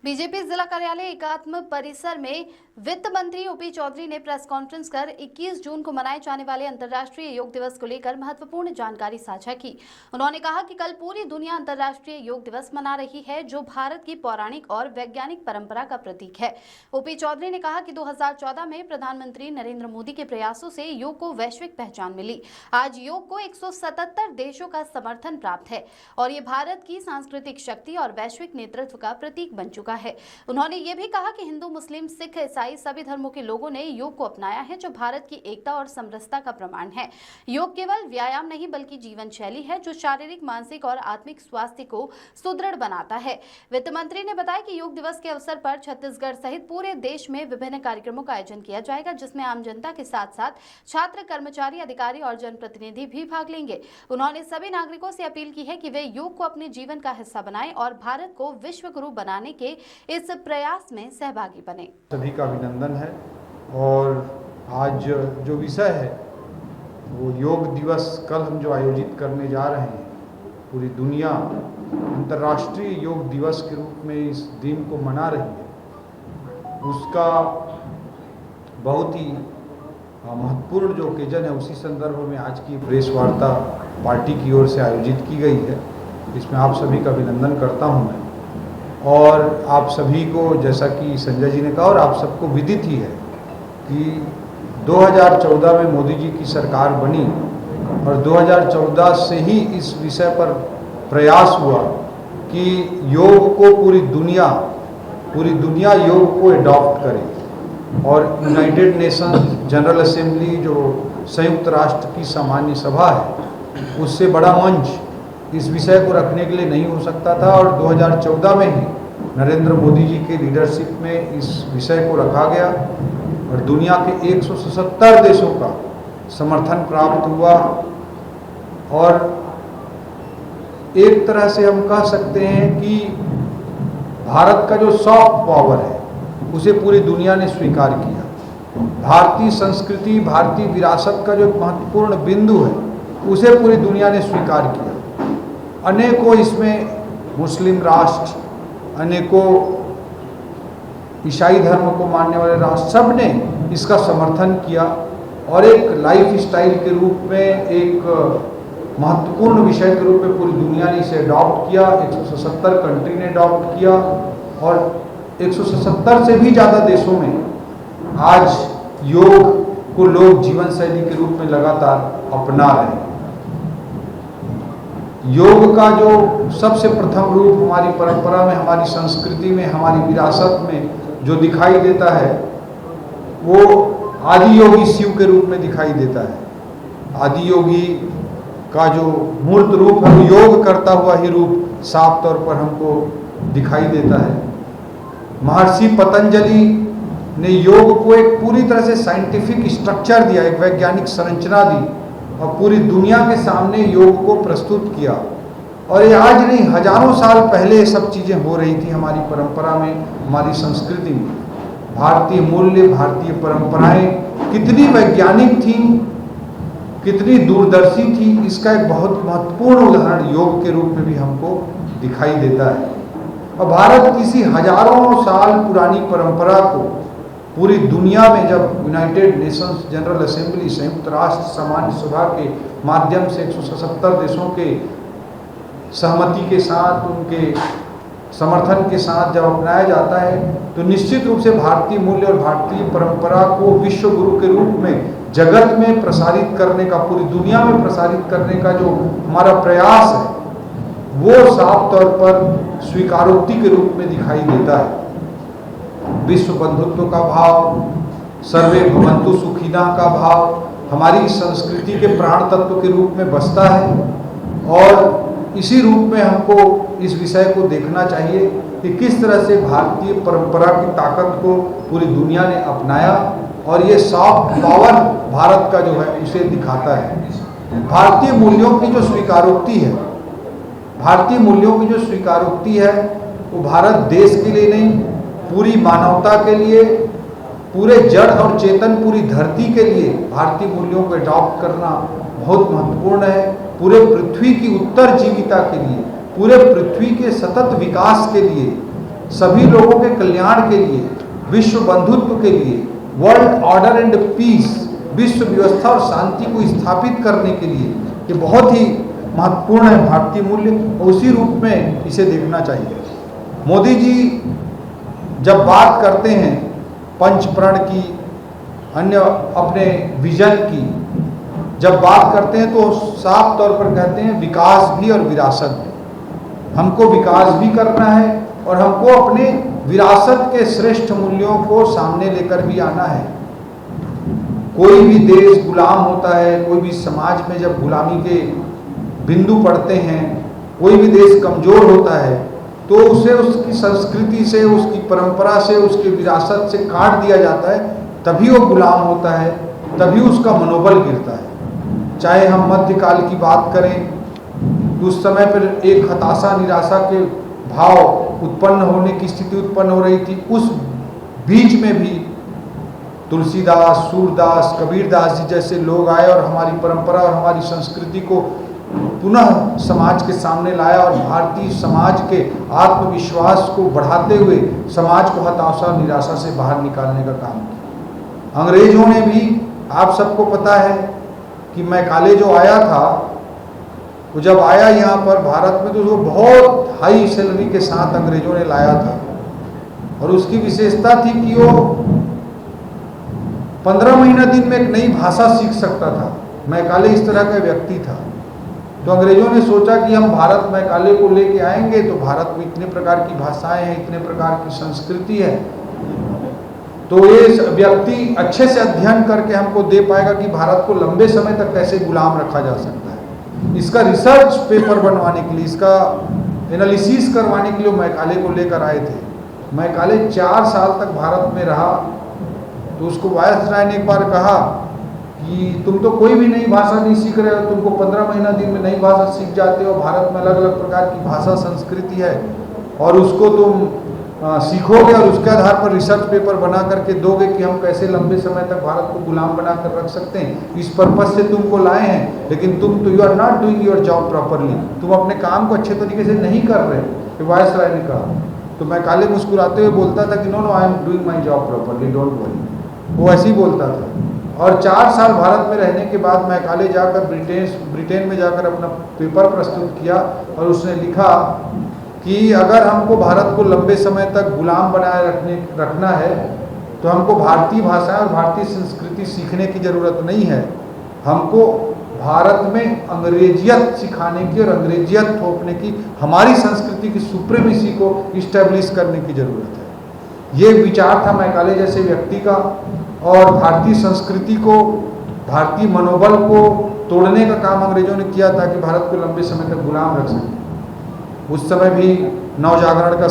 BJP जिला कार्यालय एकात्म परिसर में वित्त मंत्री ओपी चौधरी ने प्रेस कॉन्फ्रेंस कर 21 जून को मनाए जाने वाले अंतर्राष्ट्रीय योग दिवस को लेकर महत्वपूर्ण जानकारी साझा की। उन्होंने कहा कि कल पूरी दुनिया अंतर्राष्ट्रीय योग दिवस मना रही है, जो भारत की पौराणिक और वैज्ञानिक परंपरा का प्रतीक है। ओपी चौधरी ने कहा कि 2014 में प्रधानमंत्री नरेंद्र मोदी के प्रयासों से योग को वैश्विक पहचान मिली। आज योग को 177 देशों का समर्थन प्राप्त है और ये भारत की सांस्कृतिक शक्ति और वैश्विक नेतृत्व का प्रतीक बन चुका है। उन्होंने ये भी कहा कि हिंदू, मुस्लिम, सिख, ईसाई सभी धर्मों के लोगों ने योग को अपनाया है, जो भारत की एकता और समरसता का प्रमाण है। योग केवल व्यायाम नहीं बल्कि जीवन शैली है, जो शारीरिक, मानसिक और आत्मिक स्वास्थ्य को सुदृढ़ बनाता है। वित्त मंत्री ने बताया कि योग दिवस के अवसर पर छत्तीसगढ़ सहित पूरे देश में विभिन्न कार्यक्रमों का आयोजन किया जाएगा, जिसमें आम जनता के साथ साथ छात्र, कर्मचारी, अधिकारी और जनप्रतिनिधि भी भाग लेंगे। उन्होंने सभी नागरिकों से अपील की है कि वे योग को अपने जीवन का हिस्सा बनाएं और भारत को विश्व गुरु बनाने के इस प्रयास में सहभागी बने। सभी का अभिनंदन है। और आज जो विषय है वो योग दिवस कल हम जो आयोजित करने जा रहे हैं, पूरी दुनिया अंतर्राष्ट्रीय योग दिवस के रूप में इस दिन को मना रही है। उसका बहुत ही महत्वपूर्ण जो ओकेजन है, उसी संदर्भ में आज की प्रेस वार्ता पार्टी की ओर से आयोजित की गई है। इसमें आप सभी का अभिनंदन करता हूं मैं। और आप सभी को, जैसा कि संजय जी ने कहा और आप सबको विदित ही है कि 2014 में मोदी जी की सरकार बनी और 2014 से ही इस विषय पर प्रयास हुआ कि योग को पूरी दुनिया योग को एडॉप्ट करे। और यूनाइटेड नेशंस जनरल असेंबली, जो संयुक्त राष्ट्र की सामान्य सभा है, उससे बड़ा मंच इस विषय को रखने के लिए नहीं हो सकता था। और 2014 में ही नरेंद्र मोदी जी के लीडरशिप में इस विषय को रखा गया और दुनिया के 177 देशों का समर्थन प्राप्त हुआ। और एक तरह से हम कह सकते हैं कि भारत का जो सॉफ्ट पावर है उसे पूरी दुनिया ने स्वीकार किया। भारतीय संस्कृति, भारतीय विरासत का जो महत्वपूर्ण बिंदु है उसे पूरी दुनिया ने स्वीकार किया। अनेकों इसमें मुस्लिम राष्ट्र, अनेकों ईसाई धर्म को मानने वाले राष्ट्र, सब ने इसका समर्थन किया और एक लाइफ स्टाइल के रूप में, एक महत्वपूर्ण विषय के रूप में पूरी दुनिया ने इसे अडॉप्ट किया। 177 कंट्री ने अडॉप्ट किया और 177 से भी ज़्यादा देशों में आज योग को लोग जीवन शैली के रूप में लगातार अपना रहे हैं। योग का जो सबसे प्रथम रूप हमारी परंपरा में, हमारी संस्कृति में, हमारी विरासत में जो दिखाई देता है वो आदि योगी शिव के रूप में दिखाई देता है। आदि योगी का जो मूर्त रूप है, योग करता हुआ ही रूप साफ तौर पर हमको दिखाई देता है। महर्षि पतंजलि ने योग को एक पूरी तरह से साइंटिफिक स्ट्रक्चर दिया, एक वैज्ञानिक संरचना दी और पूरी दुनिया के सामने योग को प्रस्तुत किया। और ये आज नहीं, हजारों साल पहले ये सब चीज़ें हो रही थी हमारी परंपरा में, हमारी संस्कृति में। भारतीय मूल्य, भारतीय परंपराएं कितनी वैज्ञानिक थी, कितनी दूरदर्शी थी, इसका एक बहुत महत्वपूर्ण उदाहरण योग के रूप में भी हमको दिखाई देता है। और भारत किसी हजारों साल पुरानी परंपरा को पूरी दुनिया में, जब यूनाइटेड नेशंस जनरल असेंबली, संयुक्त राष्ट्र सामान्य सभा के माध्यम से 177 देशों के सहमति के साथ, उनके समर्थन के साथ जब अपनाया जाता है, तो निश्चित रूप से भारतीय मूल्य और भारतीय परंपरा को विश्व गुरु के रूप में जगत में प्रसारित करने का, पूरी दुनिया में प्रसारित करने का जो हमारा प्रयास है, वो साफ तौर पर स्वीकारोक्ति के रूप में दिखाई देता है। विश्व बंधुत्व का भाव, सर्वे भवन्तु सुखिनः का भाव हमारी संस्कृति के प्राण तत्व के रूप में बसता है। और इसी रूप में हमको इस विषय को देखना चाहिए कि किस तरह से भारतीय परंपरा की ताकत को पूरी दुनिया ने अपनाया और ये सॉफ्ट पावर भारत का जो है उसे दिखाता है। भारतीय मूल्यों की जो स्वीकारोक्ति है, भारतीय मूल्यों की जो स्वीकारोक्ति है, वो भारत देश के लिए नहीं, पूरी मानवता के लिए, पूरे जड़ और चेतन पूरी धरती के लिए भारतीय मूल्यों को अडॉप्ट करना बहुत महत्वपूर्ण है। पूरे पृथ्वी की उत्तर जीविता के लिए, पूरे पृथ्वी के सतत विकास के लिए सभी लोगों के कल्याण के लिए, विश्व बंधुत्व के लिए, वर्ल्ड ऑर्डर एंड पीस, विश्व व्यवस्था और शांति को स्थापित करने के लिए ये बहुत ही महत्वपूर्ण है भारतीय मूल्य, और उसी रूप में इसे देखना चाहिए। मोदी जी जब बात करते हैं पंचप्रण की, अन्य अपने विजन की जब बात करते हैं तो साफ तौर पर कहते हैं विकास भी और विरासत भी। हमको विकास भी करना है और हमको अपने विरासत के श्रेष्ठ मूल्यों को सामने लेकर भी आना है। कोई भी देश गुलाम होता है, कोई भी समाज में जब गुलामी के बिंदु पड़ते हैं, कोई भी देश कमजोर होता है तो उसे उसकी संस्कृति से, उसकी परंपरा से, उसकी विरासत से काट दिया जाता है, तभी वो गुलाम होता है, तभी उसका मनोबल गिरता है। चाहे हम मध्यकाल की बात करें तो उस समय पर एक हताशा निराशा के भाव उत्पन्न होने की स्थिति उत्पन्न हो रही थी। उस बीच में भी तुलसीदास, सूरदास, कबीरदास जी जैसे लोग आए और हमारी परंपरा और हमारी संस्कृति को पुनः समाज के सामने लाया और भारतीय समाज के आत्मविश्वास को बढ़ाते हुए समाज को हताशा निराशा से बाहर निकालने का काम किया। अंग्रेजों ने भी, आप सबको पता है कि मैकाले जो आया था, वो जब आया यहाँ पर भारत में तो उसको बहुत हाई सैलरी के साथ अंग्रेजों ने लाया था, और उसकी विशेषता थी कि वो 15 महीना दिन में एक नई भाषा सीख सकता था। मैकाले इस तरह का व्यक्ति था। तो अंग्रेजों ने सोचा कि हम भारत मैकाले को लेके आएंगे तो भारत में इतने प्रकार की भाषाएं हैं, इतने प्रकार की संस्कृति है, तो ये व्यक्ति अच्छे से अध्ययन करके हमको दे पाएगा कि भारत को लंबे समय तक कैसे गुलाम रखा जा सकता है। इसका रिसर्च पेपर बनवाने के लिए, इसका एनालिसिस करवाने के लिए मैकाले को लेकर आए थे। मैकाले 4 साल तक भारत में रहा, तो उसको वायसराय ने एक बार कहा कि तुम तो कोई भी नई भाषा नहीं सीख रहे हो, तुमको 15 महीना दिन में नई भाषा सीख जाते हो। भारत में अलग अलग प्रकार की भाषा संस्कृति है और उसको तुम सीखोगे और उसके आधार पर रिसर्च पेपर बना करके दोगे कि हम कैसे लंबे समय तक भारत को गुलाम बना कर रख सकते हैं। इस पर्पज से तुमको लाए हैं, लेकिन तुम तो you are not doing your job properly, तुम अपने काम को अच्छे तरीके से नहीं कर रहे, ये वायसराय ने कहा। तो मैकाले मुस्कुराते हुए बोलता था कि no no, I am doing my job properly, don't worry. वो ऐसे ही बोलता था। और 4 साल भारत में रहने के बाद मैकाले जाकर ब्रिटेन में जाकर अपना पेपर प्रस्तुत किया और उसने लिखा कि अगर हमको भारत को लंबे समय तक गुलाम बनाए रखना है तो हमको भारतीय भाषा और भारतीय संस्कृति सीखने की ज़रूरत नहीं है, हमको भारत में अंग्रेजियत सिखाने की और अंग्रेजियत थोपने की, हमारी संस्कृति की सुप्रीमेसी को इस्टेब्लिश करने की ज़रूरत है। ये विचार था मैकाले जैसे व्यक्ति का, और भारतीय संस्कृति को, भारतीय मनोबल को तोड़ने का काम अंग्रेजों ने किया ताकि भारत को लंबे समय तक गुलाम रख सके। उस समय भी नवजागरण का